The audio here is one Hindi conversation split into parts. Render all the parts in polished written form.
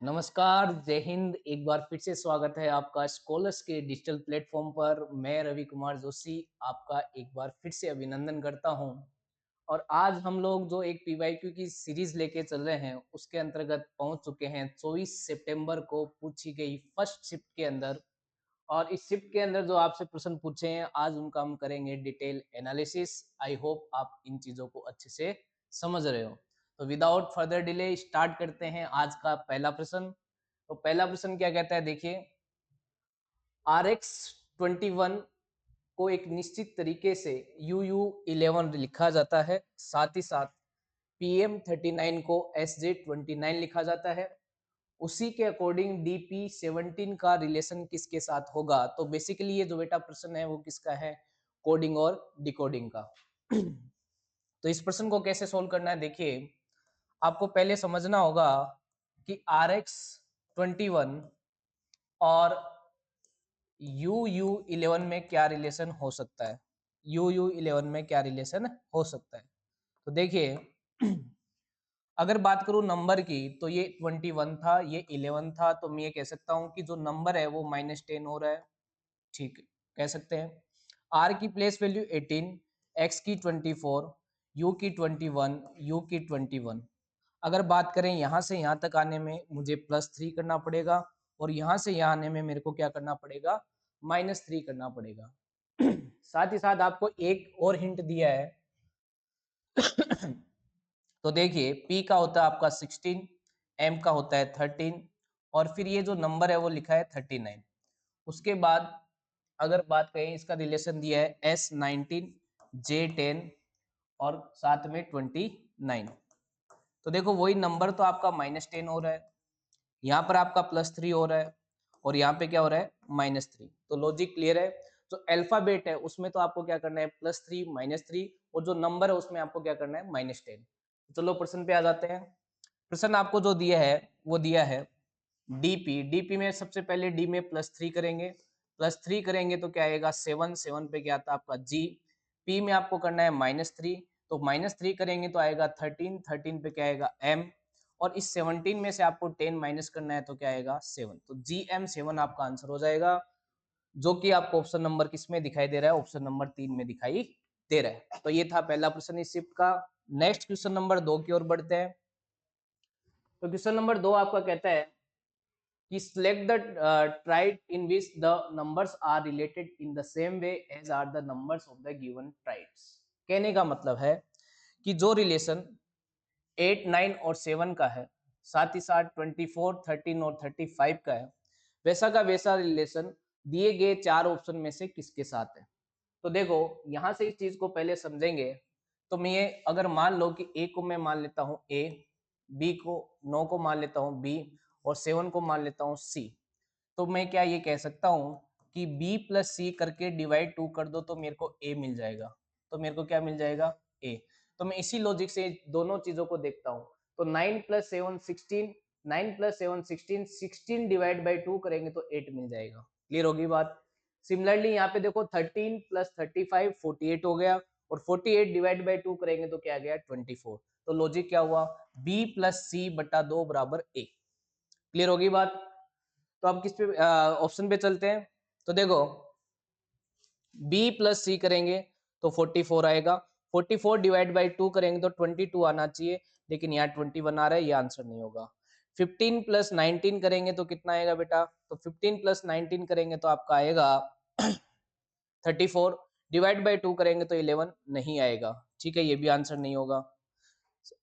नमस्कार, जय हिंद। एक बार फिर से स्वागत है आपका स्कॉलर्स के डिजिटल प्लेटफ़ॉर्म पर। मैं रवि कुमार जोशी आपका एक बार फिर से अभिनंदन करता हूँ। और आज हम लोग जो एक पीवाईक्यू की सीरीज़ लेके चल रहे हैं, उसके अंतर्गत पहुँच चुके हैं 24 सितंबर को पूछी गई फर्स्ट शिफ्ट के अंदर। और इस शिफ्ट के अंदर जो आपसे प्रश्न पूछे हैं, आज उनका हम करेंगे डिटेल एनालिसिस। आई होप आप इन चीज़ों को अच्छे से समझ रहे हो। तो विदाउट फर्दर डिले स्टार्ट करते हैं आज का पहला प्रश्न। तो पहला प्रश्न क्या कहता है, देखिए। RX 21 को एक निश्चित तरीके से UU11 लिखा जाता है, साथ ही साथ PM39 को SJ29 लिखा जाता है। उसी के अकॉर्डिंग DP17 का रिलेशन किसके साथ होगा? तो बेसिकली ये जो बेटा प्रश्न है वो किसका है? कोडिंग और डिकोडिंग का। तो इस प्रश्न को कैसे सोल्व करना है, देखिए। आपको पहले समझना होगा कि RX 21 और UU11 में क्या रिलेशन हो सकता है। UU11 में क्या रिलेशन हो सकता है, तो देखिए। अगर बात करूं नंबर की, तो ये 21 था, ये 11 था, तो मैं ये कह सकता हूं कि जो नंबर है वो -10 हो रहा है। ठीक है, कह सकते हैं। आर की प्लेस वैल्यू 18, एक्स की 24, यू की 21, यू की 21। अगर बात करें यहाँ से यहाँ तक आने में मुझे +3 करना पड़ेगा, और यहाँ से यहाँ आने में मेरे को क्या करना पड़ेगा? -3 करना पड़ेगा। साथ ही साथ आपको एक और हिंट दिया है। तो देखिए, P का होता है आपका 16, M का होता है 13, और फिर ये जो नंबर है वो लिखा है 39। उसके बाद अगर बात करें, इसका रिलेशन दिया है S19, J10 और साथ में 29। तो देखो, वही नंबर तो आपका -10 हो रहा है, यहाँ पर आपका +3 हो रहा है, और यहाँ पे क्या हो रहा है? -3। तो लॉजिक क्लियर है। जो अल्फाबेट है उसमें तो आपको क्या करना है? +3 -3, और जो नंबर है उसमें आपको क्या करना है? -10। चलो प्रश्न पे आ जाते हैं। प्रश्न आपको जो दिया है वो दिया है डीपी में सबसे पहले डी में +3 करेंगे। +3 करेंगे तो क्या आएगा? 7, 7 पे क्या आता है आपका? जी। पी में आपको करना है -3, तो -3 करेंगे तो आएगा 13, 13 पे क्या आएगा? एम। और इस 17 में से आपको 10 माइनस करना है तो क्या आएगा? 7। तो GM7 आपका आंसर हो जाएगा, जो कि आपको ऑप्शन नंबर किसमें दिखाई दे रहा है? ऑप्शन नंबर 3 में दिखाई दे रहा है। तो ये था पहला प्रश्न इस शिफ्ट का। नेक्स्ट क्वेश्चन नंबर 2 की ओर बढ़ते हैं। तो क्वेश्चन नंबर 2 आपका कहता है कि select the trait in which the numbers are related in the same way as are the numbers of the given traits। कहने का मतलब है कि जो रिलेशन 8, 9 और 7 का है, साथ ही साथ 24, 13 और 35 का है, वैसा का वैसा रिलेशन दिए गए 4 ऑप्शन में से किसके साथ है। तो देखो, यहाँ से इस चीज को पहले समझेंगे। तो मैं ये अगर मान लो कि ए को मैं मान लेता हूँ ए, बी को 9 को मान लेता हूँ बी, और 7 को मान लेता हूँ सी। तो मैं क्या ये कह सकता हूँ कि बी प्लस सी करके डिवाइड 2 कर दो तो मेरे को ए मिल जाएगा। तो मेरे को क्या मिल जाएगा? ए। तो मैं इसी लॉजिक से दोनों चीजों को देखता हूँ। तो 9 + 7 16, 9 + 7 16, 16 डिवाइड बाई 2 करेंगे तो 8 मिल जाएगा। क्लियर होगी बात? सिमिलरली यहाँ पे देखो, 13 + 35 48 हो गया, और 48 डिवाइड बाई 2 करेंगे तो क्या गया? 24। तो लॉजिक क्या हुआ? बी प्लस सी बटा 2 बराबर ए। क्लियर होगी बात? तो अब किस पे ऑप्शन पे चलते हैं। तो देखो, बी प्लस सी करेंगे तो 44 आएगा, 44 डिवाइड बाई 2 करेंगे तो 22 आना चाहिए, लेकिन यहाँ 21 आ रहा है, ये आंसर नहीं होगा। 15 + 19 करेंगे तो कितना आएगा बेटा? तो 15 + 19 करेंगे तो आपका आएगा 34, डिवाइड बाई 2 करेंगे तो 11 नहीं आएगा। ठीक है, ये भी आंसर नहीं होगा।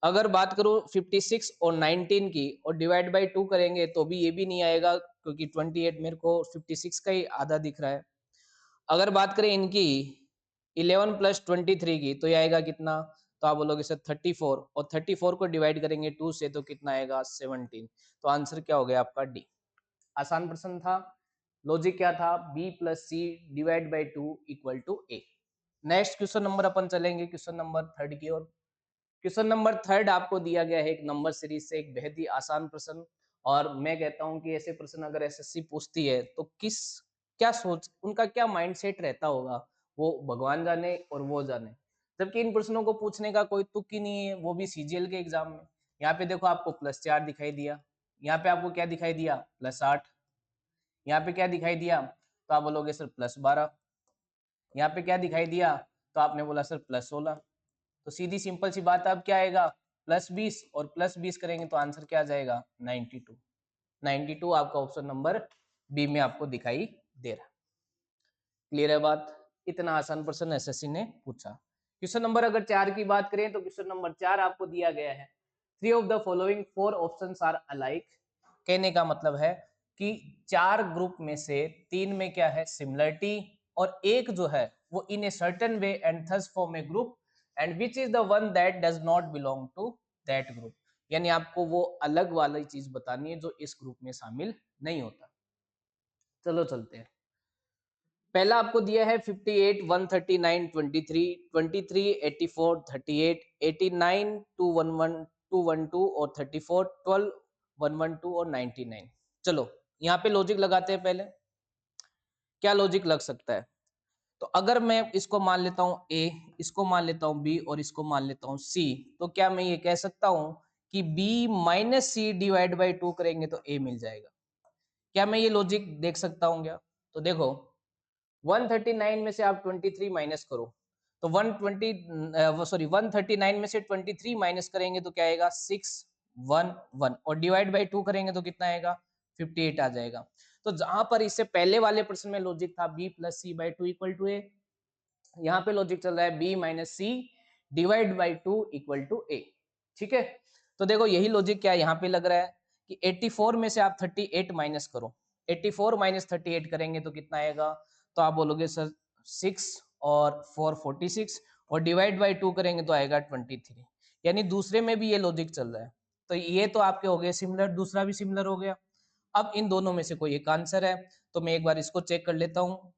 अगर बात करूं 56 और 19 की और डिवाइड बाई 2 करेंगे तो भी ये भी नहीं आएगा, क्योंकि 28 मेरे को 56 का ही आधा दिख रहा है। अगर बात करें इनकी 11 + 23 की, तो ये आएगा कितना? तो आप बोलोगे सर 34, और 34 को डिवाइड करेंगे 2 से तो कितना आएगा? 17। तो आंसर क्या हो गया आपका? डी। आसान प्रश्न था। लॉजिक क्या था? B plus C divide by 2 equal to A. Next question number अपन चलेंगे क्वेश्चन नंबर 3 की ओर। क्वेश्चन नंबर 3 आपको दिया गया है एक नंबर सीरीज से, एक बेहद ही आसान प्रश्न। और मैं कहता हूं कि ऐसे प्रश्न अगर एसएससी पूछती है तो क्या सोच, उनका क्या माइंडसेट रहता होगा, वो भगवान जाने और वो जाने। जबकि इन प्रश्नों को पूछने का कोई तुक ही नहीं है, वो भी सीजीएल के एग्जाम में। यहाँ पे देखो, आपको +4 दिखाई दिया, यहाँ पे आपको क्या दिखाई दिया, +8। यहाँ पे क्या दिखाई दिया, तो आप बोलोगे सर +12। यहाँ पे क्या दिखाई दिया, तो आपने बोला सर +16। तो सीधी सिंपल सी बात, अब क्या आएगा, +20 और +20 करेंगे तो आंसर क्या आ जाएगा, 92। 92 आपका ऑप्शन नंबर बी में आपको दिखाई दे रहा है। क्लियर है बात? इतना आसान प्रश्न एसएससी ने पूछा। क्वेश्चन नंबर अगर 4 की बात करें तो क्वेश्चन नंबर 4 आपको दिया गया है, 3 of the following 4 options are alike. कहने का मतलब है कि 4 ग्रुप में से 3 में क्या है, सिमिलरिटी, और एक जो है वो in a certain way and thus form a group, and which is the one that does not belong to that group. यानी आपको वो अलग वाली चीज बतानी है जो इस ग्रुप में शामिल नहीं होता। चलो चलते हैं। पहला आपको दिया है 58, 139, 23, 23, 84, 38, 89, 211, 212 और 34, 12, 112 और 99। चलो यहाँ पे लॉजिक लगाते हैं पहले। क्या लॉजिक लग सकता है? तो अगर मैं इसको मान लेता हूँ ए, इसको मान लेता हूँ बी और इसको मान लेता हूँ सी, तो क्या मैं ये कह सकता हूँ कि B minus C divide by 2 करेंगे तो ए मिल जाएगा? क्या मैं ये लॉजिक देख सकता हूँ क्या? तो देखो 139 में से आप 23 माइनस करो तो 139 में से 23 माइनस करेंगे तो क्या आएगा, 611, और डिवाइड बाई 2 करेंगे तो कितना आएगा, 58 आ जाएगा। तो जहां पर इससे पहले वाले प्रश्न में लॉजिक था b plus C by two equal to A, यहाँ पे लॉजिक चल रहा है b minus C divide by two equal to A. ठीक है, तो देखो यही लॉजिक क्या यहाँ पे लग रहा है कि 84 में से आप 38 माइनस करो, 84 माइनस 38 करेंगे तो कितना आएगा, तो आप बोलोगे सर 6 और 4 46, और डिवाइड बाई 2 करेंगे तो आएगा 23। यानी दूसरे में भी ये लॉजिक चल रहा है। तो ये तो आपके हो गए सिमिलर, दूसरा भी सिमिलर हो गया। अब इन दोनों में से कोई एक आंसर है, तो मैं एक बार इसको चेक कर लेता हूँ।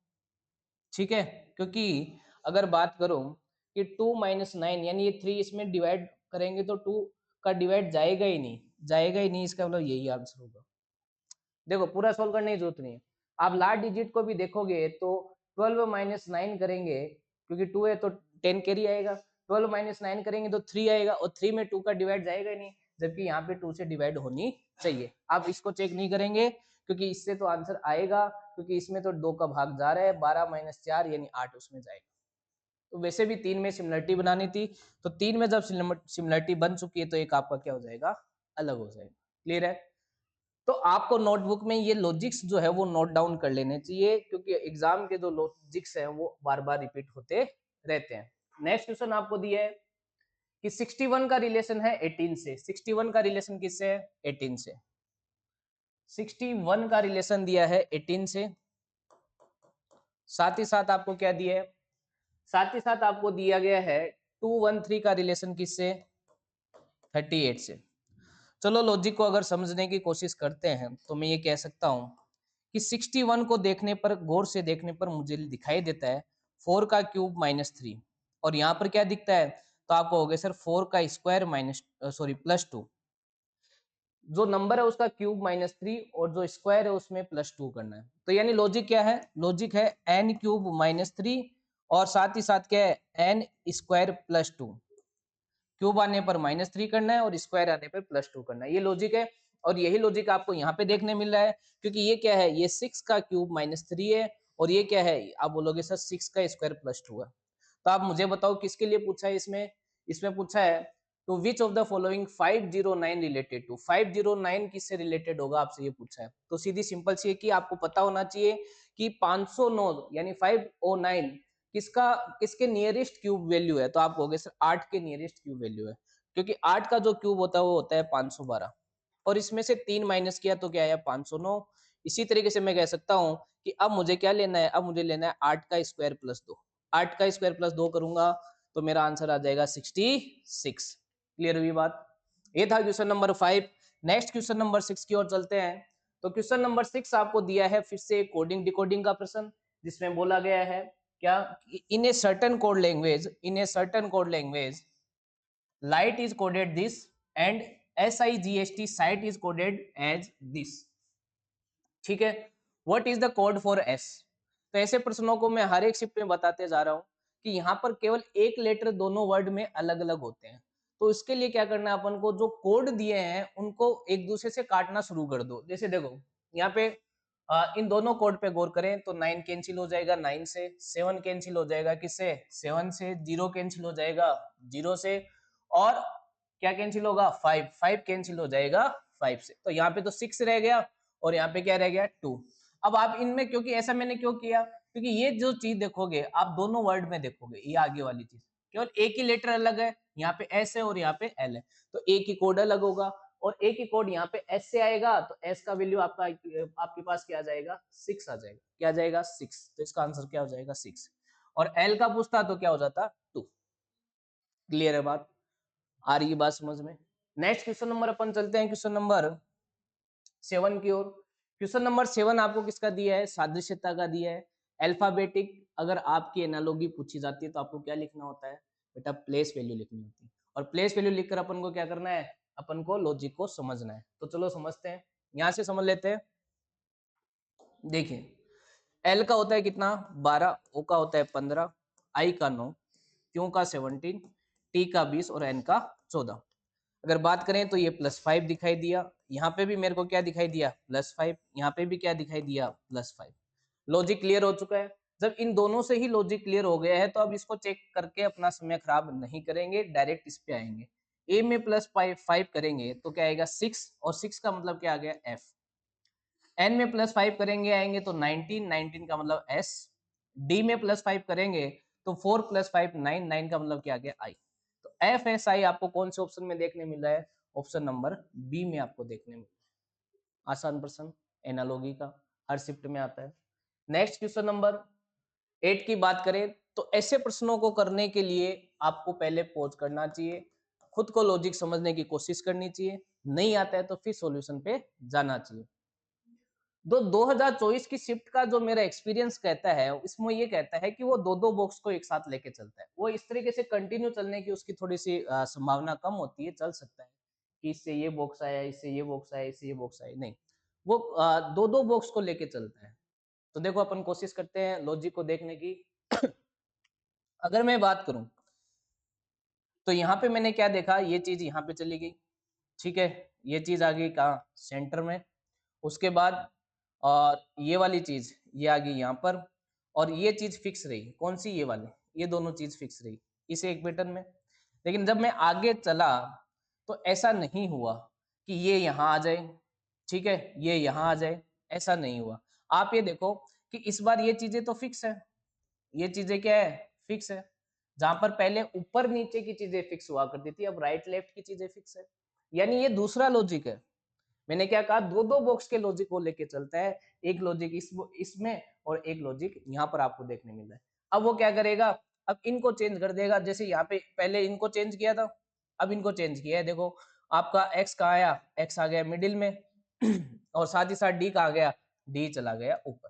ठीक है, क्योंकि अगर बात करूं कि 2 माइनस 9 यानी ये 3 इसमें डिवाइड करेंगे तो 2 का डिवाइड जाएगा ही नहीं, जाएगा ही नहीं, इसका मतलब यही आंसर होगा। देखो पूरा सोल्व करने की जरूरत नहीं है, आप लास्ट डिजिट को भी देखोगे तो 12 माइनस 9 करेंगे, क्योंकि 2 है तो 10 कैरी आएगा, 12 माइनस 9 करेंगे तो 3 आएगा, और 3 में 2 का डिवाइड जाएगा ही नहीं, जबकि यहाँ पे 2 से डिवाइड होनी चाहिए। आप इसको चेक नहीं करेंगे क्योंकि इससे तो आंसर आएगा, क्योंकि इसमें तो 2 का भाग जा रहा है, 12 माइनस 4 यानी 8 उसमें जाएगा। तो वैसे भी 3 में सिमिलरिटी बनानी थी, तो 3 में जब सिमिलरिटी बन चुकी है तो एक आपका क्या हो जाएगा, अलग हो जाएगा। क्लियर है? तो आपको नोटबुक में ये लॉजिक्स जो है वो नोट डाउन कर लेने चाहिए, क्योंकि एग्जाम के जो लॉजिक्स हैं वो बार बार रिपीट होते रहते हैं। नेक्स्ट क्वेश्चन आपको दिया है कि 61 का रिलेशन है 18 से। 61 का रिलेशन किससे है, 18 से। 61 का रिलेशन दिया है 18 से, साथ ही साथ आपको क्या दिया है, साथ ही साथ आपको दिया गया है 213 का रिलेशन किससे, 38 से। चलो लॉजिक को अगर समझने की कोशिश करते हैं तो मैं ये कह सकता हूं कि 61 को देखने पर, गौर से देखने पर मुझे दिखाई देता है 4 का क्यूब माइनस 3, और यहाँ पर क्या दिखता है, तो आपको हो गया सर 4 का स्क्वायर माइनस +2, जो नंबर है उसका क्यूब -3 और जो स्क्वायर है उसमें +2 करना है। तो यानी लॉजिक क्या है, लॉजिक है n क्यूब -3 और साथ ही साथ क्या है n स्क्वायर +2, क्यूब आने पर -3 करना है और स्क्वायर आने पर +2 करना है, ये लॉजिक है। और यही लॉजिक आपको यहाँ पे देखने मिल रहा है, क्योंकि ये क्या है, ये 6 का क्यूब -3 है, और ये क्या है, आप बोलोगे सर 6 का स्क्वायर +2 है। तो आप मुझे बताओ किसके लिए पूछा है, इसमें इसमें पूछा है तो which of the following 509 related to, 509 किससे रिलेटेड होगा, आपसे ये पूछा है। तो सीधी सिंपल सी है कि आपको पता होना चाहिए कि 509 यानी 509 किसका, किसके नियरेस्ट क्यूब वैल्यू है, तो आप कहोगे सर 8 के नियरेस्ट क्यूब वैल्यू है, क्योंकि 8 का जो क्यूब होता है वो होता है 512, और इसमें से 3 माइनस किया तो क्या आया 509। इसी तरीके से मैं कह सकता हूं कि अब मुझे क्या लेना है, अब मुझे लेना है 8 का स्क्वायर प्लस 2, 8 का स्क्वायर प्लस 2 करूंगा तो मेरा आंसर आ जाएगा 66। क्लियर हुई बात? ये था question number 5। Next question number 6 की ओर चलते हैं। तो क्वेश्चन नंबर 6 आपको दिया है फिर से कोडिंग डिकोडिंग का प्रश्न, जिसमें बोला गया है क्या, in a certain code language, in a certain code language light is coded this and SIGST site is coded as this. ठीक है, what is the code for S? तो ऐसे प्रश्नों को मैं हर एक शिफ्ट में बताते जा रहा हूं कि यहाँ पर केवल एक लेटर दोनों वर्ड में अलग अलग होते हैं। तो इसके लिए क्या करना है अपन को, जो कोड दिए हैं उनको एक दूसरे से काटना शुरू कर दो। जैसे देखो यहाँ पे इन दोनों कोड पे गौर करें तो 9 कैंसिल हो जाएगा 9 से, 7 कैंसिल हो जाएगा किससे, 7 से, 0 कैंसिल हो जाएगा 0 से, और क्या कैंसिल होगा, 5, 5 कैंसिल हो जाएगा 5 से। तो यहाँ पे तो 6 रह गया और यहाँ पे क्या रह गया 2। अब आप इनमें, क्योंकि ऐसा मैंने क्यों किया, क्योंकि ये जो चीज देखोगे आप दोनों वर्ड में देखोगे, ये आगे वाली चीज केवल एक ही लेटर अलग है, यहाँ पे एस है और यहाँ पे एल है, तो एक ही कोड अलग होगा, और एक ही कोड यहाँ पे एस से आएगा, तो एस का वैल्यू आपका आपके पास क्या आ जाएगा, 6 आ जाएगा। क्या आ जाएगा, 6। तो इसका आंसर क्या हो जाएगा, 6। और एल का पूछता तो क्या हो जाता, 2। क्लियर है बात, आ रही है बात समझ में। नेक्स्ट क्वेश्चन नंबर अपन चलते हैं क्वेश्चन नंबर 7 की ओर। क्वेश्चन नंबर 7 आपको किसका दिया है, सादृश्यता का दिया है। अल्फाबेटिक अगर आपकी एनालॉगी पूछी जाती है तो आपको क्या लिखना होता है बेटा, प्लेस वैल्यू लिखनी होती है, और प्लेस वैल्यू लिखकर अपन को क्या करना है, अपन को लॉजिक को समझना है। तो चलो समझते हैं, यहां से समझ लेते हैं। देखिए एल का होता है कितना, 12, ओ का होता है 15, आई का 9, क्यू का 17, टी का 20 और एन का 14। अगर बात करें तो ये +5 दिखाई दिया, यहाँ पे भी मेरे को क्या दिखाई दिया, +5, यहाँ पे भी क्या दिखाई दिया, +5। लॉजिक क्लियर हो चुका है। जब इन दोनों से ही लॉजिक क्लियर हो गया है तो अब इसको चेक करके अपना समय खराब नहीं करेंगे, डायरेक्ट इस पे आएंगे। ए में +5 करेंगे तो क्या आएगा, 6, और 6 का मतलब क्या आ गया, एफ। एन में +5 करेंगे आएंगे तो 19, 19 का मतलब एस। डी में +5 करेंगे तो 4 + 5 9, 9 का मतलब क्या आ गया, आई। तो एफ एस आई आपको कौन से ऑप्शन में देखने मिल रहा है, ऑप्शन नंबर बी में आपको देखने मिल रहा है। आसान प्रश्न एनालॉगी का, हर शिफ्ट में आता है। नेक्स्ट क्वेश्चन नंबर 8 की बात करें तो ऐसे प्रश्नों को करने के लिए आपको पहले पॉज करना चाहिए, खुद को लॉजिक समझने की कोशिश करनी चाहिए, नहीं आता है तो फिर सॉल्यूशन पे जाना चाहिए। 2024 की शिफ्ट का जो मेरा एक्सपीरियंस कहता है, इसमें ये कहता है कि वो दो दो बॉक्स को एक साथ लेके चलता है। वो इस तरीके से कंटिन्यू चलने की उसकी थोड़ी सी संभावना कम होती है, चल सकता है कि इससे ये बॉक्स आया, इससे ये बॉक्स आया, इससे ये बॉक्स आया, नहीं, वो दो दो बॉक्स को लेके चलता है। तो देखो अपन कोशिश करते हैं लॉजिक को देखने की। अगर मैं बात करूं तो यहाँ पे मैंने क्या देखा, ये चीज यहाँ पे चली गई, ठीक है, ये चीज आ गई कहाँ, सेंटर में। उसके बाद और ये वाली चीज ये आ गई यहाँ पर, और ये चीज फिक्स रही, कौन सी, ये वाली, ये दोनों चीज फिक्स रही इस एक पैटर्न में। लेकिन जब मैं आगे चला तो ऐसा नहीं हुआ कि ये यहाँ आ जाए, ठीक है, ये यहाँ आ जाए, ऐसा नहीं हुआ। आप ये देखो कि इस बार ये चीजें तो फिक्स है, ये चीजें क्या है, फिक्स है। जहां पर पहले ऊपर नीचे की चीजें फिक्स हुआ करती थी, अब राइट लेफ्ट की चीजें फिक्स है। यानी ये दूसरा लॉजिक है। मैंने क्या कहा, दो दो बॉक्स के लॉजिक को लेके चलता है, एक लॉजिक इसमें और एक लॉजिक यहाँ पर आपको देखने मिल रहा है। अब वो क्या करेगा, अब इनको चेंज कर देगा। जैसे यहाँ पे पहले इनको चेंज किया था, अब इनको चेंज किया है। देखो आपका एक्स कहाँ आया, एक्स आ गया मिडिल में और साथ ही साथ डी कहाँ गया, डी चला गया ऊपर।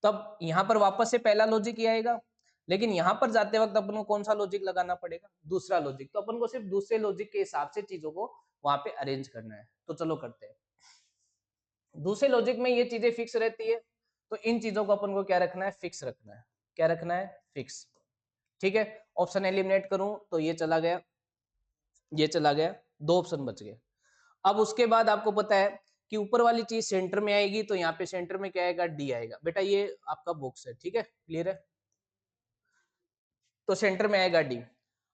तब यहाँ पर वापस से पहला लॉजिक ही आएगा, लेकिन यहाँ पर जाते वक्त अपन को कौन सा लॉजिक लगाना पड़ेगा, दूसरा लॉजिक। तो अपन को सिर्फ दूसरे लॉजिक के हिसाब से चीजों को वहां पे अरेंज करना है। तो चलो करते हैं। दूसरे लॉजिक में ये चीजें फिक्स रहती है, तो इन चीजों को अपन को क्या रखना है, फिक्स रखना है। क्या रखना है, फिक्स, ठीक है। ऑप्शन एलिमिनेट करूं तो ये चला गया, ये चला गया, दो ऑप्शन बच गए। अब उसके बाद आपको पता है कि ऊपर वाली चीज सेंटर में आएगी, तो यहाँ पे सेंटर में क्या आएगा, डी आएगा। बेटा ये आपका बॉक्स है, ठीक है, क्लियर है, तो सेंटर में आएगा डी।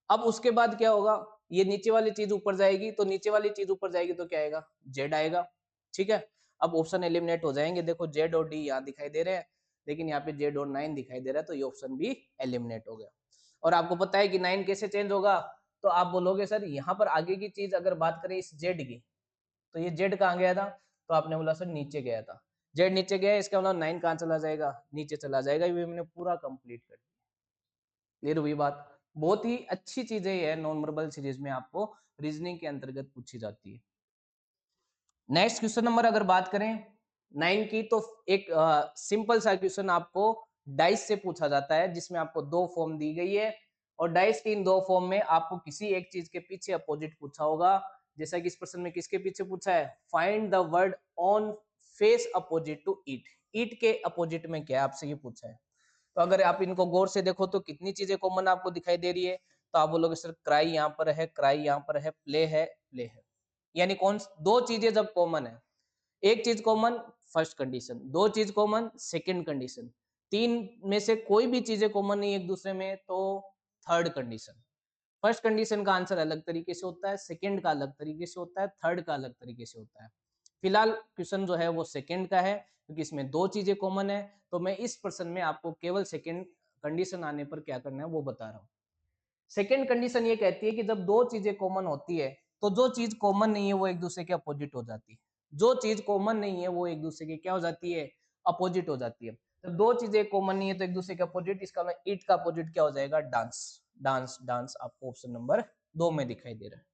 अब उसके बाद क्या होगा, ये नीचे वाली चीज ऊपर जाएगी, तो नीचे वाली चीज ऊपर जाएगी तो क्या आएगा, जेड आएगा, ठीक है। अब ऑप्शन एलिमिनेट हो जाएंगे, देखो जेड और डी यहाँ दिखाई दे रहे हैं, लेकिन यहाँ पे जेड और 9 दिखाई दे रहा है, तो ये ऑप्शन भी एलिमिनेट हो गया। और आपको पता है कि 9 कैसे चेंज होगा, तो आप बोलोगे सर यहाँ पर आगे की चीज अगर बात करें इस जेड की, तो ये जेड कहाँ गया था, तो आपने बोला सर नीचे गया था। जेड नीचे गया, इसका मतलब 9 कहाँ चला जाएगा, नीचे चला जाएगा। ये मैंने पूरा कंप्लीट कर दिया। क्लियर हुई बात। बहुत ही अच्छी चीजें है, नॉन वर्बल सीरीज में आपको रीजनिंग के अंतर्गत पूछी जाती है। नेक्स्ट क्वेश्चन नंबर अगर बात करें 9 की, तो एक सिंपल सा क्वेश्चन आपको डाइस से पूछा जाता है, जिसमें आपको दो फॉर्म दी गई है, और डाइस की इन दो फॉर्म में आपको किसी एक चीज के पीछे अपोजिट पूछा होगा। जैसा कि इस प्रश्न में किसके पीछे पूछा है, find the word on face opposite to eat. Eat के अपोजिट में क्या है, आपसे ये पूछा है। तो अगर आप इनको गौर से देखो तो कितनी चीजें कॉमन आपको दिखाई दे रही है, तो आप बोलोगे सर क्राई यहाँ पर है, क्राई यहाँ पर है, प्ले है, प्ले है। यानी कौन दो चीजें जब कॉमन है, एक चीज कॉमन फर्स्ट कंडीशन, दो चीज कॉमन सेकंड कंडीशन, तीन में से कोई भी चीजें कॉमन नहीं एक दूसरे में तो थर्ड कंडीशन। फर्स्ट कंडीशन का आंसर अलग तरीके से होता है, सेकंड का अलग तरीके से होता है, थर्ड का अलग तरीके से होता है। फिलहाल क्वेश्चन जो है वो सेकंड का है क्योंकि इसमें दो चीजें कॉमन है, तो मैं इस प्रश्न में आपको केवल सेकंड कंडीशन आने पर क्या करना है वो बता रहा हूँ। सेकंड कंडीशन ये कहती है कि जब दो चीजें कॉमन होती है तो जो चीज कॉमन नहीं है वो एक दूसरे के अपोजिट हो जाती है, जो चीज कॉमन नहीं है वो एक दूसरे के क्या हो जाती है, अपोजिट हो जाती है। तो दो चीजें कॉमन नहीं है तो एक दूसरे के अपोजिट, इसका मतलब ईट का अपोजिट क्या हो जाएगा, डांस। डांस डांस आपको ऑप्शन नंबर 2 में दिखाई दे रहा है।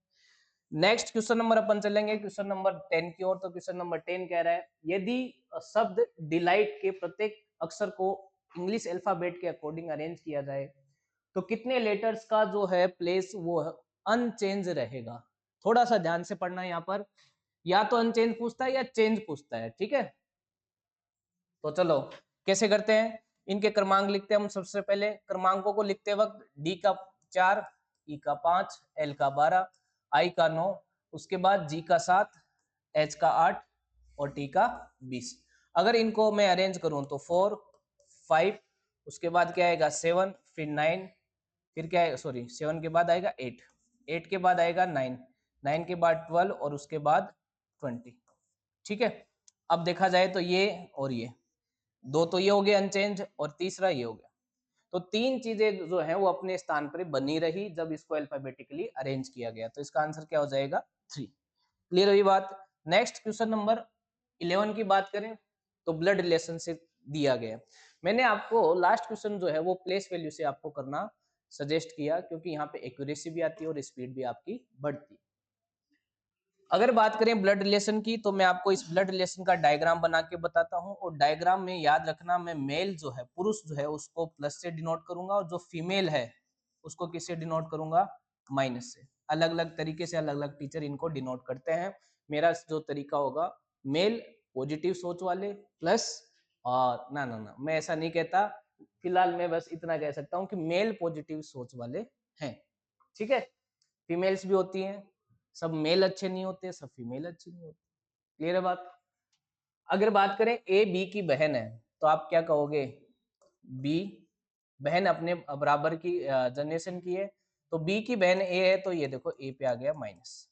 नेक्स्ट क्वेश्चन नंबर अपन चलेंगे क्वेश्चन नंबर 10 की ओर। तो क्वेश्चन नंबर 10 कह रहा है यदि शब्द डिलाइट के प्रत्येक अक्षर को इंग्लिश अल्फाबेट के अकॉर्डिंग अरेंज किया जाए तो कितने लेटर्स का जो है प्लेस वो अनचेंज रहेगा। थोड़ा सा ध्यान से पढ़ना यहाँ पर, या तो अनचेंज पूछता है या चेंज पूछता है, ठीक है। तो चलो कैसे करते हैं, इनके क्रमांक लिखते हैं हम। सबसे पहले क्रमांकों को लिखते वक्त डी का 4, ई का 5, एल का 12, आई का 9, उसके बाद जी का 7, एच का 8 और टी का 20। अगर इनको मैं अरेंज करूं तो 4, 5, उसके बाद क्या आएगा 7, फिर 9, फिर क्या है, सॉरी 7 के बाद आएगा 8, 8 के बाद आएगा 9, 9 के बाद 12 और उसके बाद 20, ठीक है। अब देखा जाए तो ये और ये दो तो ये हो गए अनचेंज और तीसरा ये हो गया, तो तीन चीजें जो है वो अपने स्थान पर बनी रही जब इसको अल्फाबेटिकली अरेंज किया गया, तो इसका आंसर क्या हो जाएगा 3। क्लियर हुई बात। नेक्स्ट क्वेश्चन नंबर 11 की बात करें तो ब्लड रिलेशन से दिया गया। मैंने आपको लास्ट क्वेश्चन जो है वो प्लेस वैल्यू से आपको करना सजेस्ट किया क्योंकि यहाँ पे एक्यूरेसी भी आती है और स्पीड भी आपकी बढ़ती है। अगर बात करें ब्लड रिलेशन की तो मैं आपको इस ब्लड रिलेशन का डायग्राम बना के बताता हूं, और डायग्राम में याद रखना मैं मेल जो है पुरुष जो है उसको प्लस से डिनोट करूंगा और जो फीमेल है उसको किससे डिनोट करूंगा, माइनस से। अलग अलग तरीके से अलग अलग टीचर इनको डिनोट करते हैं। मेरा जो तरीका होगा मेल पॉजिटिव सोच वाले प्लस, और ना ना ना मैं ऐसा नहीं कहता, फिलहाल मैं बस इतना कह सकता हूँ कि मेल पॉजिटिव सोच वाले हैं, ठीक है। फीमेल्स भी होती हैं, सब मेल अच्छे नहीं होते, सब फीमेल अच्छी नहीं होती। क्लियर है बात। अगर बात करें ए बी की बहन है तो आप क्या कहोगे, बी बहन अपने बराबर की जनरेशन की है, तो बी की बहन ए है तो ये देखो ए पे आ गया माइनस।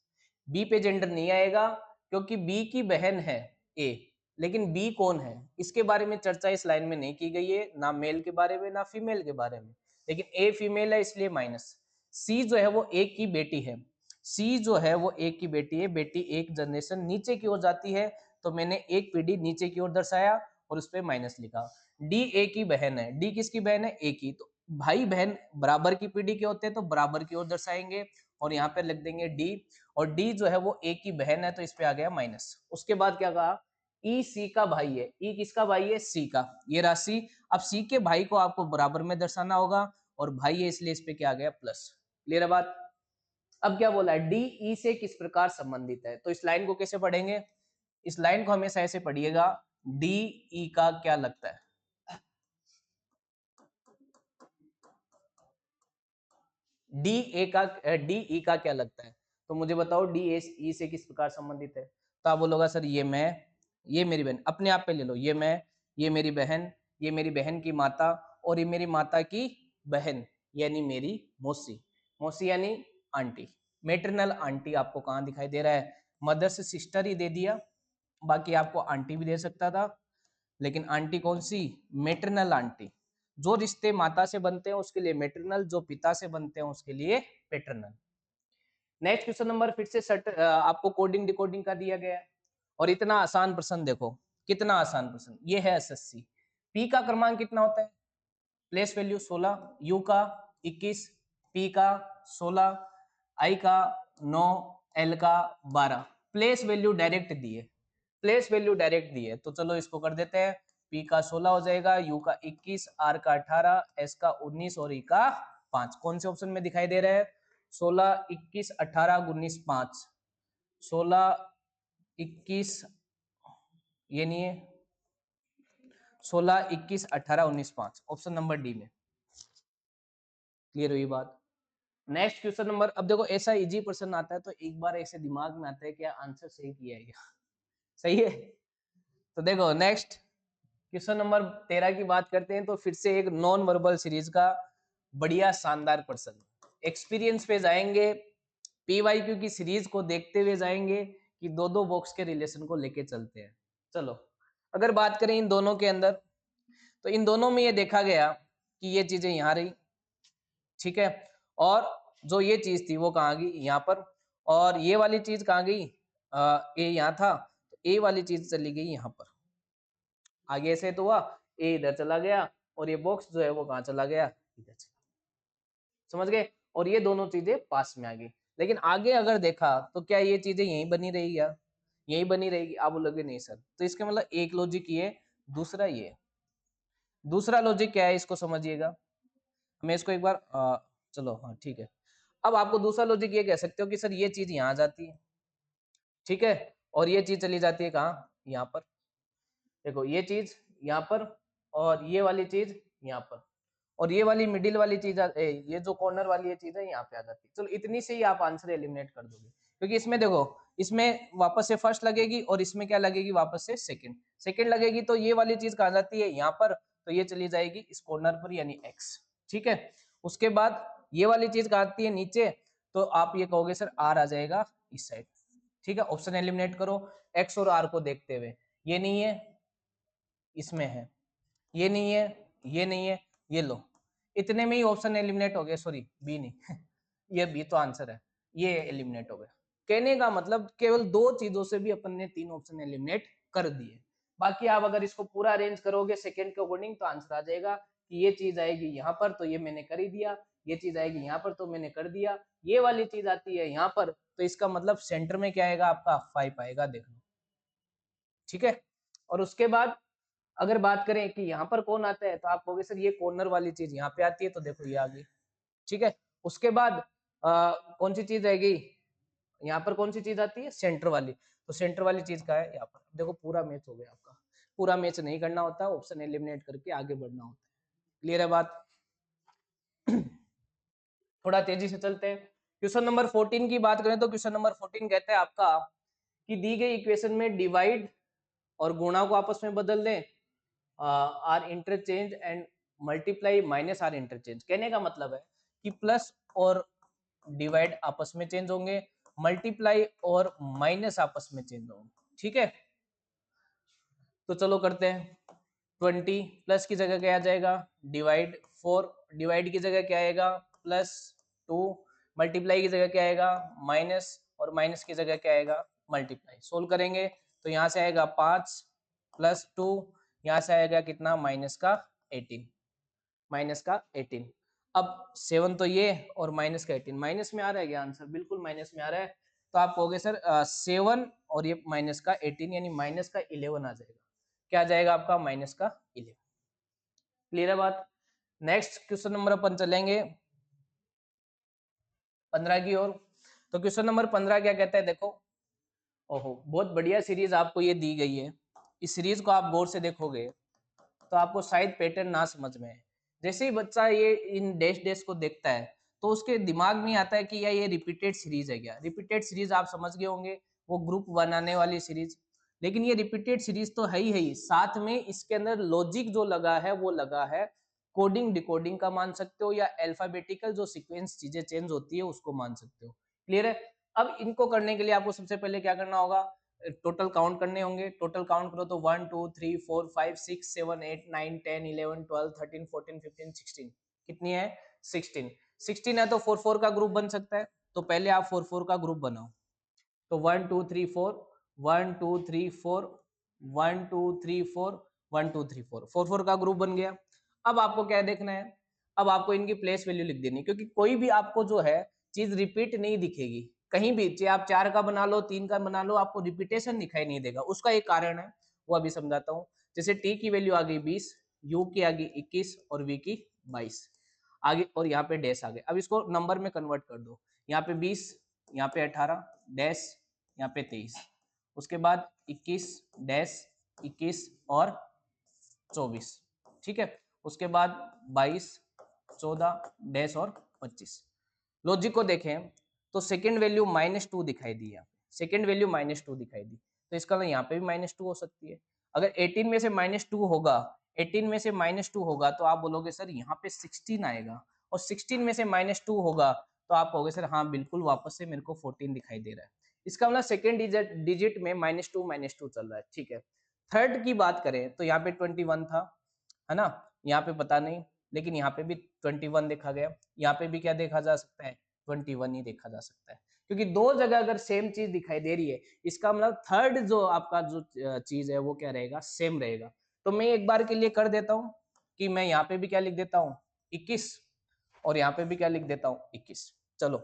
बी पे जेंडर नहीं आएगा क्योंकि बी की बहन है ए, लेकिन बी कौन है इसके बारे में चर्चा इस लाइन में नहीं की गई है, ना मेल के बारे में ना फीमेल के बारे में, लेकिन ए फीमेल है इसलिए माइनस। सी जो है वो एक की बेटी है, सी जो है वो एक की बेटी है, बेटी एक जनरेशन नीचे की ओर जाती है तो मैंने एक पीढ़ी नीचे की ओर दर्शाया और उस पर माइनस लिखा। डी ए की बहन है, डी किसकी बहन है, ए की, तो भाई बहन बराबर की पीढ़ी के होते हैं तो बराबर की ओर दर्शाएंगे और यहाँ पे लिख देंगे डी, और डी जो है वो ए की बहन है तो इस पे आ गया माइनस। उसके बाद क्या कहा, ई सी का भाई है, ई किसका भाई है, सी का, ये राशि। अब सी के भाई को आपको बराबर में दर्शाना होगा और भाई है इसलिए इस पे क्या आ गया प्लस। क्लियर है बात। अब क्या बोला है, डी ई से किस प्रकार संबंधित है, तो इस लाइन को कैसे पढ़ेंगे, इस लाइन को हमेशा ऐसे पढ़िएगा, डी ई का क्या लगता है, डी ए का डी ई का क्या लगता है, तो मुझे बताओ डी ई से किस प्रकार संबंधित है। तो आप बोलोगा सर ये मैं, ये मेरी बहन, अपने आप पे ले लो, ये मैं, ये मेरी बहन, ये मेरी बहन की माता और ये मेरी माता की बहन यानी मेरी मौसी, मौसी यानी आंटी, मेटरनल आंटी आपको कहाँ दिखाई दे रहा है, मदर से सिस्टर ही दे दिया, बाकी आपको आंटी भी दे सकता था, लेकिन आंटी कौन सी, मेटरनल आंटी। जो रिश्ते माता से बनते हैं उसके लिए मेटरनल, जो पिता से बनते हैं उसके लिए पेटर्नल। नेक्स्ट क्वेश्चन नंबर फिर से आपको कोडिंग डिकोडिंग का दिया गया है, और इतना आसान प्रश्न देखो, कितना आसान प्रश्न ये है एसएससी। पी का क्रमांक कितना होता है, प्लेस वैल्यू 16, यू का 21, पी का 16, आई का 9, एल का 12। प्लेस वैल्यू डायरेक्ट दी है, प्लेस वैल्यू डायरेक्ट दी है तो चलो इसको कर देते हैं। पी का 16 हो जाएगा, यू का 21, आर का 18, एस का 19 और ई का 5। कौन से ऑप्शन में दिखाई दे रहे हैं, 16, 21, 18, 19, 5, 16, 21, ये नहीं है, 16, 21, 18, 19, 5, ऑप्शन नंबर डी में। क्लियर हुई बात। नेक्स्ट क्वेश्चन नंबर, अब देखो ऐसा इजी क्वेश्चन आता है तो एक बार ऐसे दिमाग में आता है कि आंसर सही किया है क्या? सही है। तो देखो नेक्स्ट क्वेश्चन नंबर 13 की बात करते हैं, तो फिर से एक नॉन वर्बल सीरीज का बढ़िया शानदार प्रश्न, एक्सपीरियंस पे जाएंगे, पीवाईक्यू की सीरीज को देखते हुए जाएंगे कि दो दो बॉक्स के रिलेशन को लेके चलते हैं। चलो, अगर बात करें इन दोनों के अंदर, तो इन दोनों में ये देखा गया कि ये चीजें यहाँ रही, ठीक है, और जो ये चीज थी वो कहाँ गई, यहाँ पर, और ये वाली चीज कहाँ गई, ए यहाँ था, तो ए वाली चीज चली गई यहाँ पर, आगे से तो हुआ, ए इधर चला गया, और ये बॉक्स जो है वो कहाँ चला गया, इधर चला, समझ गए, और ये दोनों चीजें पास में आ गई। लेकिन आगे अगर देखा तो क्या ये चीजें यहीं बनी रहेगी, या यहीं बनी रहेगी, आप बोलोगे नहीं सर, तो इसका मतलब एक लॉजिक ये, दूसरा ये, दूसरा लॉजिक क्या है इसको समझिएगा, मैं इसको एक बार चलो हाँ ठीक है, अब आपको दूसरा लॉजिक ये कह सकते हो कि सर ये चीज यहाँ आ जाती है, ठीक है, और ये चीज चली जाती है कहाँ, यहाँ पर, देखो ये चीज यहाँ पर, और ये वाली चीज यहाँ पर, और ये वाली मिडिल वाली चीज ये जो कॉर्नर वाली ये चीज है यहाँ पे आ जाती है। चलो इतनी से ही आप आंसर एलिमिनेट कर दोगे, क्योंकि इसमें देखो, इसमें वापस से फर्स्ट लगेगी और इसमें क्या लगेगी, वापस से सेकंड, सेकंड लगेगी, तो ये वाली चीज कहाँ जाती है, यहाँ पर, तो ये चली जाएगी इस कॉर्नर पर यानी एक्स, ठीक है। उसके बाद ये वाली चीज कहाँ आती है, नीचे, तो आप ये कहोगे सर आर आ जाएगा इस साइड, ठीक है, ऑप्शन एलिमिनेट करो एक्स और आर को देखते हुए, ये नहीं है, इसमें है, ये नहीं है, ये नहीं है, ये लो, इतने में ही ऑप्शन एलिमिनेट हो गया, सॉरी बी नहीं ये बी तो आंसर है, ये एलिमिनेट हो गया। कहने का मतलब केवल दो चीजों से भी अपन ने तीन ऑप्शन एलिमिनेट कर दिए। बाकी आप अगर इसको पूरा अरेंज करोगे सेकंड के अकॉर्डिंग तो आंसर आ जाएगा कि ये चीज आएगी यहाँ पर, तो ये मैंने कर ही दिया, ये चीज आएगी यहाँ पर तो मैंने कर दिया, ये वाली चीज आती है यहाँ पर, तो इसका मतलब सेंटर में क्या आएगा आपका 5 आएगा, देख लो, ठीक है। और उसके बाद अगर बात करें कि यहाँ पर कौन आता है, तो आप कहोगे सर ये कॉर्नर वाली चीज यहाँ पे आती है, तो देखो ये आ गई, ठीक है। उसके बाद कौन सी चीज आएगी, यहाँ पर कौन सी चीज आती है, सेंटर वाली, तो सेंटर वाली चीज का है यहाँ पर, देखो पूरा मैच हो गया आपका, पूरा मैच नहीं करना होता, ऑप्शन एलिमिनेट करके आगे बढ़ना होता है। क्लियर है बात? थोड़ा तेजी से चलते हैं, क्वेश्चन नंबर 14 की बात करें तो क्वेश्चन नंबर 14 कहता है आपका कि दी गई इक्वेशन में डिवाइड और गुणा को आपस में बदल दें, or interchange and multiply minus or interchange. कहने का मतलब है कि प्लस और डिवाइड आपस में चेंज होंगे, मल्टीप्लाई और माइनस आपस में चेंज होंगे, ठीक है। तो चलो करते हैं, 20 प्लस की जगह क्या आ जाएगा, डिवाइड, 4 डिवाइड की जगह क्या आएगा, प्लस 2, मल्टीप्लाई की जगह क्या आएगा, माइनस, और माइनस की जगह क्या आएगा, मल्टीप्लाई। सोल्व करेंगे तो यहाँ से आएगा 5 प्लस 2, यहाँ से आएगा कितना, माइनस का 18, माइनस का 18। अब 7 तो ये और माइनस का 18, माइनस में आ रहा है क्या आंसर, बिल्कुल माइनस में आ रहा है, तो आप कहोगे सर 7 और ये माइनस का 18 यानी माइनस का 11 आ जाएगा, क्या आ जाएगा आपका, माइनस का 11। क्लियर है बात? नेक्स्ट क्वेश्चन नंबर अपन चलेंगे 15 की ओर। तो क्वेश्चन नंबर 15 क्या कहता है, देखो, ओहो बहुत बढ़िया सीरीज आपको ये दी गई है, इस सीरीज को आप गौर से देखोगे तो आपको शायद पैटर्न ना समझ में आए। जैसे ही बच्चा ये इन डैश डैश को देखता है तो उसके दिमाग में आता है कि यार ये रिपीटेड सीरीज है, क्या रिपीटेड सीरीज आप समझ गए होंगे, वो ग्रुप बनाने वाली सीरीज। लेकिन ये रिपीटेड सीरीज तो है ही, साथ में इसके अंदर लॉजिक जो लगा है वो लगा है कोडिंग डिकोडिंग का, मान सकते हो, या अल्फाबेटिकल जो सीक्वेंस चीजें चेंज होती है उसको मान सकते हो। क्लियर है? अब इनको करने के लिए आपको सबसे पहले क्या करना होगा, टोटल काउंट करने होंगे, टोटल काउंट करो तो 1 2 3 4 5 6 7 8 9 10 11 12 13 14 15 16, कितनी है, 16। 16 है तो 4 4 का ग्रुप बन सकता है, तो पहले आप 4 4 का ग्रुप बनाओ, तो 1 2 3 4 1 2 3 4 1 2 3 4 1 2 3 4 4 4 का ग्रुप बन गया। अब आपको क्या देखना है, अब आपको इनकी प्लेस वैल्यू लिख देनी, क्योंकि कोई भी आपको जो है चीज रिपीट नहीं दिखेगी कहीं भी, चाहे आप 4 का बना लो 3 का बना लो, आपको रिपीटेशन दिखाई नहीं देगा। उसका एक कारण है, वो अभी समझाता हूँ। जैसे टी की वैल्यू आ गई 20, यू की आ गई 21 और वी की 22 आगे, और यहाँ पे डैश आ गए। अब इसको नंबर में कन्वर्ट कर दो, यहाँ पे 20, यहाँ पे 18 डैश, यहाँ पे 23, उसके बाद 21 डैश 21 और 24, ठीक है। उसके बाद 22 14 डैश और 25, लॉजिक को देखें तो सेकंड वैल्यू -2 दिखाई दी, यहाँ सेकंड वैल्यू -2 दिखाई दी, तो इसका मतलब यहाँ पे भी -2 हो सकती है। अगर 18 में से -2 होगा, 18 में से -2 होगा तो आप बोलोगे सर यहाँ पे 16 आएगा, और 16 में से -2 होगा तो आप कहोगे सर हाँ बिल्कुल वापस से मेरे को 14 दिखाई दे रहा है। इसका मतलब सेकंड डिजिट में -2 चल रहा है, ठीक है। थर्ड की बात करें तो यहाँ पे 21 था, है ना, यहाँ पे पता नहीं, लेकिन यहाँ पे भी 21 देखा गया, यहाँ पे भी क्या देखा जा सकता है, 21 ही देखा जा सकता है, क्योंकि दो जगह अगर सेम चीज दिखाई दे रही है, इसका मतलब थर्ड जो आपका जो चीज है वो क्या रहेगा, सेम रहेगा। तो मैं एक बार के लिए कर देता हूँ कि मैं यहाँ पे भी क्या लिख देता हूँ 21, और यहाँ पे भी क्या लिख देता हूँ 21। चलो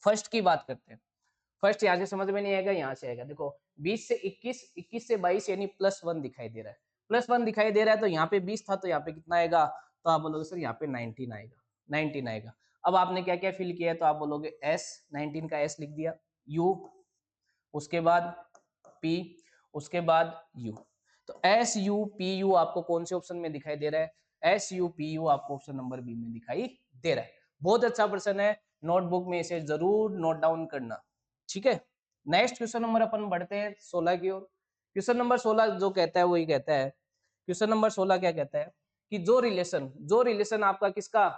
फर्स्ट की बात करते हैं। फर्स्ट यहाँ से समझ में नहीं आएगा, यहाँ से आएगा। देखो 20 से 21, 21 से 22 यानी +1 दिखाई दे रहा है, +1 दिखाई दे रहा है, तो यहाँ पे 20 था तो यहाँ पे कितना आएगा, तो आप बोलोगे सर यहाँ पे 19 आएगा, 19 आएगा। अब आपने क्या क्या फिल किया है, तो आप बोलोगे S, 19 का S लिख दिया, U, उसके बाद P, उसके बाद U। तो SUPU आपको कौन से ऑप्शन में दिखाई दे रहा है, SUPU आपको ऑप्शन नंबर बी में दिखाई दे रहा है। बहुत अच्छा प्रश्न है, नोटबुक में इसे जरूर नोट डाउन करना, ठीक है। नेक्स्ट क्वेश्चन नंबर अपन बढ़ते हैं 16 की ओर। क्वेश्चन नंबर 16 जो कहता है वही कहता है, क्वेश्चन नंबर 16 क्या कहता है कि जो रिलेशन आपका किसका,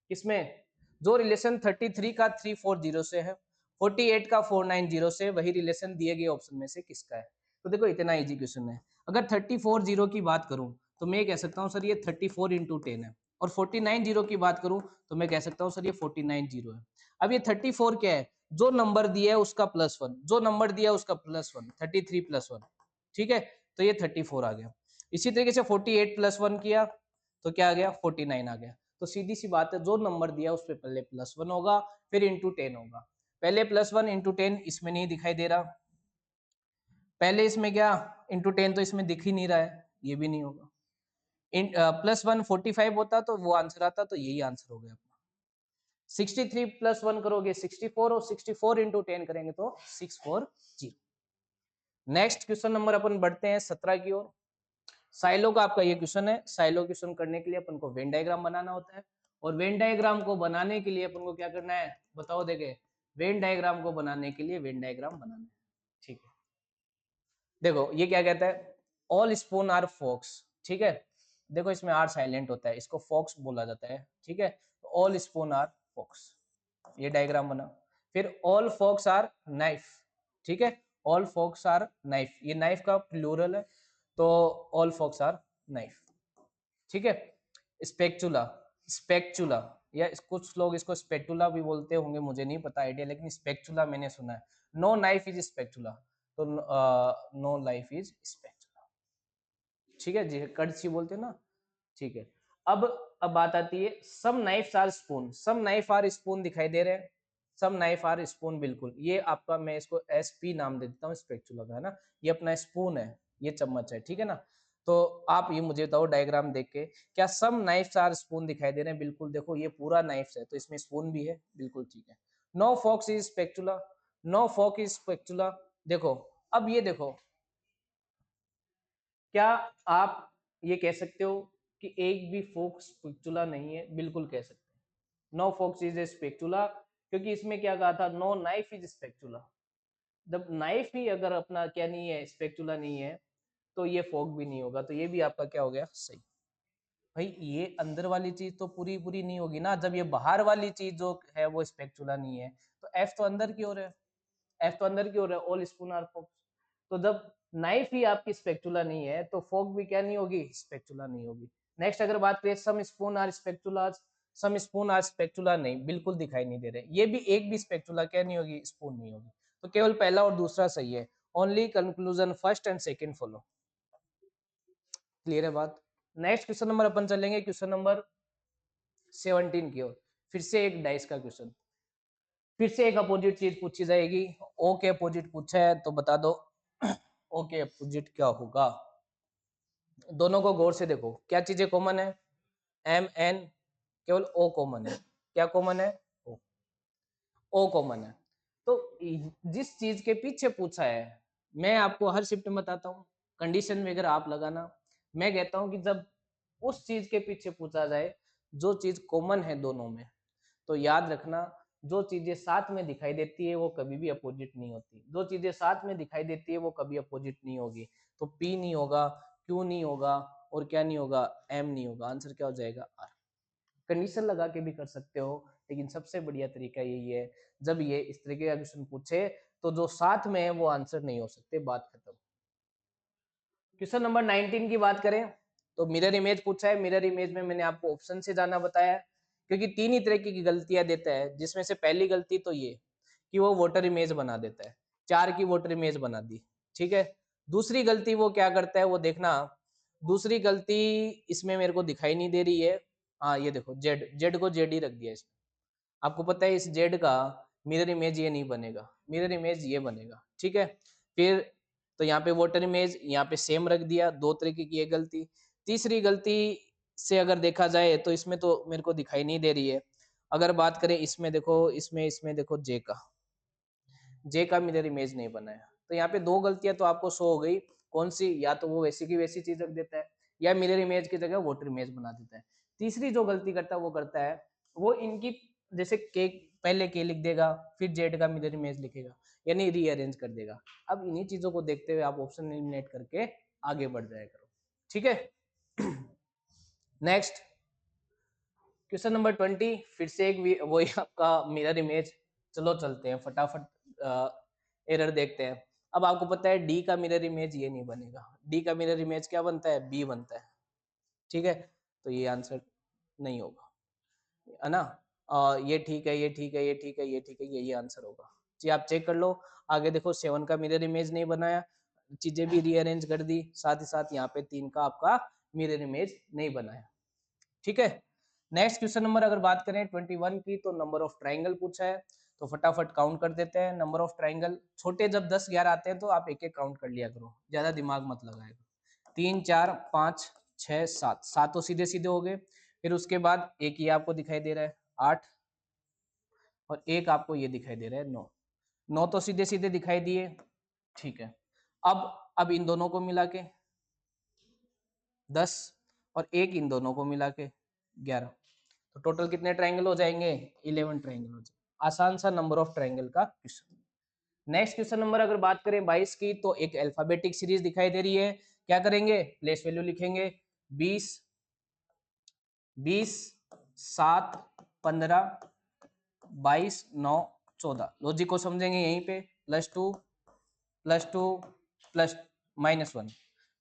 किसमें, जो रिलेशन 33 का 340 से है, 48 का 490 से, वही रिलेशन दिए गए ऑप्शन में से किसका है। तो देखो इतना इजी क्वेश्चन है। अगर 340 की बात करूं तो मैं कह सकता हूं सर ये 34 इंटू 10 है, और 49 की बात करूं तो मैं कह सकता हूं सर ये 49 है। अब ये 34 क्या है, जो नंबर दिया है उसका +1, जो नंबर दिया है उसका +1, 33 +1, ठीक है, तो ये 34 आ गया। इसी तरीके से 48 +1 किया तो क्या आ गया, 49 आ गया। तो सीधी सी बात है, जो नंबर दिया उस पे पहले +1 होगा, फिर इंटू 10 होगा। पहले +1 इंटू 10 इसमें नहीं दिखाई दे रहा, पहले इसमें क्या इंटू 10 तो इसमें दिख ही नहीं रहा है, ये भी नहीं होगा। +1 45 होता तो वो आंसर आता, तो यही आंसर हो गया अपना। 63 +1 करोगे 64, और 64 इंटू 10 करेंगे तो 640। नेक्स्ट क्वेश्चन नंबर अपन बढ़ते हैं 17 की ओर। साइलो का आपका ये क्वेश्चन है। साइलो क्वेश्चन करने के लिए अपन को वेन डायग्राम बनाना होता है, और वेन डायग्राम को बनाने के लिए अपन को क्या करना है, बताओ देखे, वेन डायग्राम को बनाने के लिए वेन डायग्राम बनाना है, ठीक है। देखो ये क्या कहता है, ऑल स्पून आर फॉक्स, ठीक है। देखो इसमें आर साइलेंट होता है, इसको फॉक्स बोला जाता है, ठीक है। ऑल स्पून आर फॉक्स, ये डायग्राम बना। फिर ऑल फॉक्स आर नाइफ, ठीक है, ऑल फॉक्स आर नाइफ, ये नाइफ का प्लूरल है, तो ऑल फॉक्स आर नाइफ, ठीक है। स्पेक्चुला, स्पेक्चुला, या कुछ लोग इसको स्पेक्टुला भी बोलते होंगे, मुझे नहीं पता आइडिया, लेकिन स्पेक्चुला मैंने सुना है। नो नाइफ इज स्पेक्चुला, तो नो लाइफ इज स्पेक्चुला, ठीक है जी, कर्ची बोलते हैं ना, ठीक है। अब अब बात आती है some knives are spoon, some knife are spoon दिखाई दे रहे हैं, सम नाइफ आर स्पून, बिल्कुल ये आपका, मैं इसको SP नाम दे देता हूँ स्पेक्चुला का, है ना, ये अपना स्पून है, ये चम्मच है, ठीक है ना। तो आप ये मुझे बताओ डायग्राम देख के, क्या सम नाइफ्स आर स्पून दिखाई दे रहे हैं, बिल्कुल देखो ये पूरा नाइफ्स है तो इसमें स्पून भी है, बिल्कुल ठीक है। No forks is spatula, no fork is spatula. देखो अब ये देखो, क्या आप ये कह सकते हो कि एक भी फोक स्पेक्चुला नहीं है, बिल्कुल कह सकते हैं। नो फोक्स इज ए स्पेक्चुला, क्योंकि इसमें क्या कहा था, नो नाइफ इज स्पेक्चुला। जब नाइफ ही अगर अपना क्या नहीं है, स्पेक्चुला नहीं है, तो ये फोक भी नहीं होगा, तो ये भी आपका क्या हो गया, सही। भाई ये अंदर वाली चीज तो पूरी पूरी नहीं होगी ना, जब ये बाहर वाली चीज जो है वो स्पेक्चुला नहीं है, तो एफ तो अंदर की ओर है, एफ तो अंदर की ओर है, ऑल स्पून आर फोक्स। तो जब नाइफ ही आपकी स्पेक्चुला नहीं है, तो फोक भी क्या नहीं होगी, स्पेक्चुला नहीं होगी। नेक्स्ट अगर बात करें some spoon are spatula, some spoon are spatula, नहीं बिल्कुल दिखाई नहीं दे रहे, ये भी एक भी स्पेक्चुला क्या नहीं होगी, स्पून नहीं होगी। तो केवल पहला और दूसरा सही है, only conclusion first and second follow. Clear है बात। नेक्स्ट क्वेश्चन नंबर अपन चलेंगे क्वेश्चन नंबर 17 की ओर। फिर से एक डाइस का क्वेश्चन, फिर से एक अपोजिट चीज पूछी जाएगी। ओ के अपोजिट पूछा है तो बता दो ओ के अपोजिट क्या होगा। दोनों को गौर से देखो, क्या चीजें कॉमन है, MN, केवल O कॉमन है, क्या कॉमन है, O कॉमन है। तो जिस चीज के पीछे पूछा है, मैं आपको हर शिफ्ट में बताता हूँ, कंडीशन वगैरह आप लगाना। मैं कहता हूँ कि जब उस चीज के पीछे पूछा जाए जो चीज कॉमन है दोनों में, तो याद रखना, जो चीजें साथ में दिखाई देती है वो कभी भी अपोजिट नहीं होती, जो चीजें साथ में दिखाई देती है वो कभी अपोजिट नहीं होगी। तो P नहीं होगा, Q नहीं होगा, और क्या नहीं होगा, M नहीं होगा। आंसर क्या हो जाएगा, R। कंडीशन लगा के भी कर सकते हो, लेकिन सबसे बढ़िया तरीका यही है, जब ये इस तरीके का क्वेश्चन पूछे तो जो साथ में है वो आंसर नहीं हो सकते, बात खत्म। क्वेश्चन नंबर 19 की बात करें तो मिरर इमेज पूछा है। मिरर इमेज में मैंने आपको ऑप्शन से जाना बताया, क्योंकि तीन ही तरह की गलतियां देता है, जिसमें से पहली गलती तो ये कि वो वाटर इमेज बना देता है, 4 की वाटर इमेज बना दी, ठीक है। दूसरी गलती वो क्या करता है वो देखना, दूसरी गलती इसमें मेरे को दिखाई नहीं दे रही है। हाँ ये देखो, जेड, जेड को जेड ही रख दिया इसमें। आपको पता है इस जेड का मिरर इमेज ये नहीं बनेगा, मिरर इमेज ये बनेगा, ठीक है। फिर तो यहाँ पे वाटर इमेज यहाँ पे सेम रख दिया, दो तरीके की ये गलती। तीसरी गलती से अगर देखा जाए तो इसमें तो मेरे को दिखाई नहीं दे रही है। अगर बात करें इसमें देखो, इसमें देखो जे का मिरर इमेज नहीं बनाया, तो यहाँ पे दो गलतियां तो आपको शो हो गई। कौन सी, या तो वो वैसी की वैसी चीज रख देता है, या मिरर इमेज की जगह वाटर इमेज बना देता है। तीसरी जो गलती करता है वो करता है, वो इनकी जैसे के पहले के लिख देगा, फिर जेड का मिरर इमेज लिखेगा, यानी रीअरेंज कर देगा। अब इन्हीं चीजों को देखते हुए आप ऑप्शन एलिमिनेट करके आगे बढ़ जाया करो, ठीक है। नेक्स्ट क्वेश्चन नंबर 20, फिर से एक वही आपका मिरर इमेज। चलो चलते हैं फटाफट, एरर देखते हैं। अब आपको पता है डी का मिरर इमेज ये नहीं बनेगा, डी का मिरर इमेज क्या बनता है, बी बनता है, ठीक है। तो ये आंसर नहीं होगा, है ना। ये ठीक है, ये ठीक है, ये ठीक है, ये ठीक है, यही आंसर होगा जी। आप चेक कर लो, आगे देखो 7 का मिरर इमेज नहीं बनाया, चीजें भी रीअरेंज कर दी, साथ ही साथ यहाँ पे 3 का आपका मिरर इमेज नहीं बनाया, ठीक है। नेक्स्ट क्वेश्चन नंबर अगर बात करें 21 की, तो नंबर ऑफ ट्राइंगल पूछा है, तो फटाफट काउंट कर देते हैं। नंबर ऑफ ट्राइंगल छोटे जब 10 11 आते हैं तो आप एक एक काउंट कर लिया करो, ज्यादा दिमाग मत लगाएगा। 3 4 5 6 7, सातों सीधे सीधे हो गए। फिर उसके बाद एक ये आपको दिखाई दे रहा है 8, और एक आपको ये दिखाई दे रहा है 9। 9 तो सीधे सीधे दिखाई दिए, ठीक है। अब इन दोनों को मिला के 10, और एक इन दोनों को मिला के 11, तो टोटल कितने ट्रायंगल हो जाएंगे, 11 ट्रायंगल हो जाएंगे। आसान सा नंबर ऑफ ट्रायंगल का क्वेश्चन। नेक्स्ट क्वेश्चन नंबर अगर बात करें 22 की, तो एक अल्फाबेटिक सीरीज दिखाई दे रही है। क्या करेंगे, प्लेस वैल्यू लिखेंगे 20 20 7 15 22 9 14। लॉजिक को समझेंगे यहीं पे, +2 +2 प्लस -1,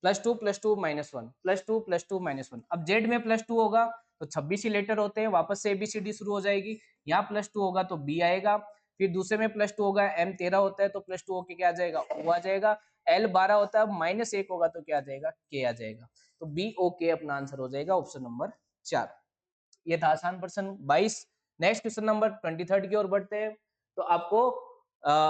+2 +2 -1, +2 +2 -1। अब जेड में +2 होगा तो 26 ही लेटर होते हैं, वापस से एबीसीडी शुरू हो जाएगी। यहाँ +2 होगा तो बी आएगा, फिर दूसरे में +2 होगा, एम 13 होता है तो +2 होके क्या आ जाएगा, ओ आ जाएगा। एल 12 होता है, -1 होगा तो क्या आ जाएगा, के आ जाएगा। तो बी ओ के अपना आंसर हो जाएगा ऑप्शन नंबर 4। ये था आसान प्रश्न 22। नेक्स्ट क्वेश्चन नंबर 23 की ओर बढ़ते हैं। तो आपको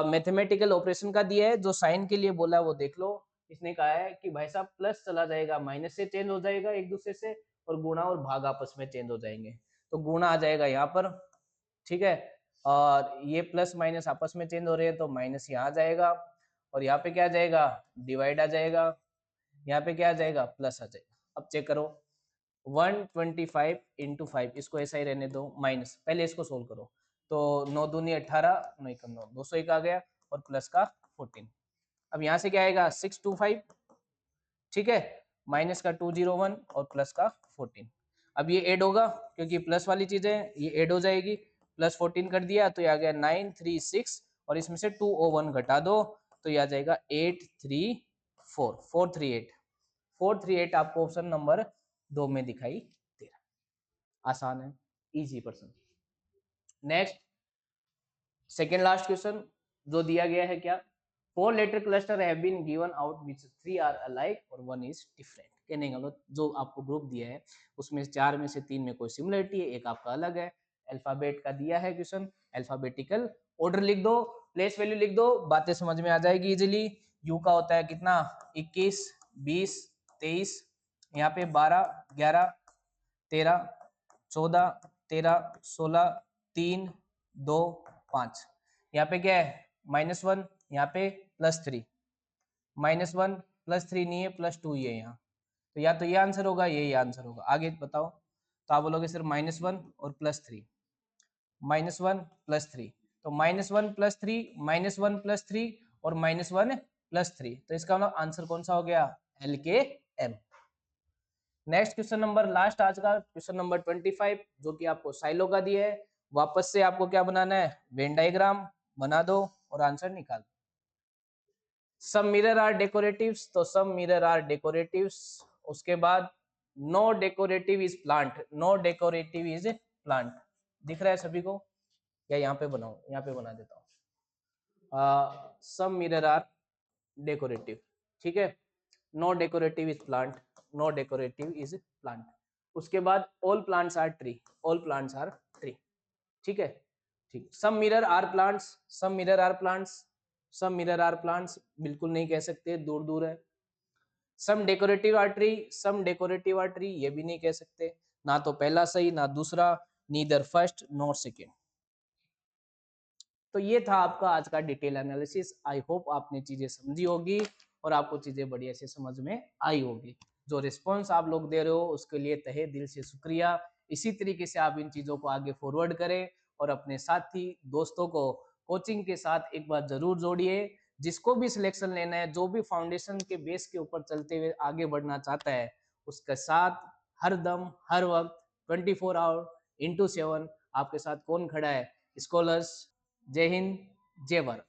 मैथमेटिकल ऑपरेशन का दिया है, जो साइन के लिए बोला है वो देख लो। इसने कहा है कि भाई साहब प्लस चला जाएगा, माइनस से चेंज हो जाएगा एक दूसरे से, और गुणा और भाग आपस में चेंज हो जाएंगे। तो गुणा आ जाएगा यहाँ पर, ठीक है, और ये प्लस माइनस आपस में चेंज हो रहे हैं तो माइनस यहाँ आ जाएगा, और यहाँ पे क्या आ जाएगा, डिवाइड आ जाएगा, यहाँ पे क्या आ जाएगा, प्लस आ जाएगा। अब चेक करो, 125 इंटू 5, इसको ऐसा ही रहने दो, माइनस, पहले इसको सोल्व करो। तो 9 दूनी 18, 9 एकम 9, 201 आ गया, और प्लस का 14। अब यहाँ से क्या आएगा, 625, ठीक है, माइनस का 201 और प्लस का 14। अब ये ऐड होगा, क्योंकि प्लस वाली चीजें ये ऐड हो जाएगी। प्लस 14 कर दिया तो ये आ गया 936, और इसमें से 201 घटा दो तो ये आ जाएगा 834, 438 आपको ऑप्शन नंबर 2 में दिखाई दे रहा है। आसान है, easy person. Next second last question जो दिया गया है, क्या, 4 letter cluster have been given out which 3 are alike और 1 इज डिफरेंट। कहने का मतलब जो आपको ग्रुप दिया है उसमें 4 में से 3 में कोई सिमिलरिटी है, एक आपका अलग है। अल्फाबेट का दिया है क्वेश्चन, अल्फाबेटिकल ऑर्डर लिख दो, प्लेस वैल्यू लिख दो, बातें समझ में आ जाएगी इजीली। यू का होता है कितना, 21 20 23, यहाँ पे 12 11 13 14 13 16 3 2 5, यहाँ पे क्या है, -1, यहाँ पे +3, -1 +3 नहीं है, +2 ही है यहाँ। तो या तो ये आंसर होगा, ये आंसर होगा। आगे बताओ, तो आप बोलोगे सर -1 और +3, -1 + 3, तो -1 + 3 -1 + 3 और -1 + 3, तो इसका मतलब आंसर कौन सा हो गया, LKM। Next question number, last आज का क्वेश्चन नंबर 25, जो कि आपको साइलो का दिया है। वापस से आपको क्या बनाना है, वेन डायग्राम बना दो और आंसर निकाल। सम मिरर आर डेकोरेटिव्स, तो सम मिरर आर डेकोरेटिव्स। उसके बाद no decorative is plant, no decorative is plant. दिख रहा है सभी को, या यहाँ पे बनाऊं, यहाँ पे बना देता हूँ। सम मिरर आर डेकोरेटिव, ठीक है। No decorative is plant, no decorative is plant. उसके बाद all plants are tree, all plants are tree, ठीक है। ठीक, some mirror are plants, some mirror are plants, some mirror are plants बिल्कुल नहीं कह सकते, दूर दूर है। Some decorative are tree, some decorative are tree ये भी नहीं कह सकते, ना तो पहला सही ना दूसरा, नीदर फर्स्ट नॉर सेकेंड। तो ये था आपका आज का डिटेल एनालिसिस। आई होप आपने चीजें समझी होगी और आपको चीजें बढ़िया से समझ में आई होगी। जो रिस्पॉन्स आप लोग दे रहे हो उसके लिए तहे दिल से शुक्रिया। इसी तरीके से आप इन चीजों को आगे फॉरवर्ड करें और अपने साथी दोस्तों को कोचिंग के साथ एक बार जरूर जोड़िए। जिसको भी सिलेक्शन लेना है, जो भी फाउंडेशन के बेस के ऊपर चलते हुए आगे बढ़ना चाहता है, उसके साथ हर दम हर वक्त 24 आवर × 7 आपके साथ कौन खड़ा है, स्कॉलर्स। जय हिंद, जय भारत।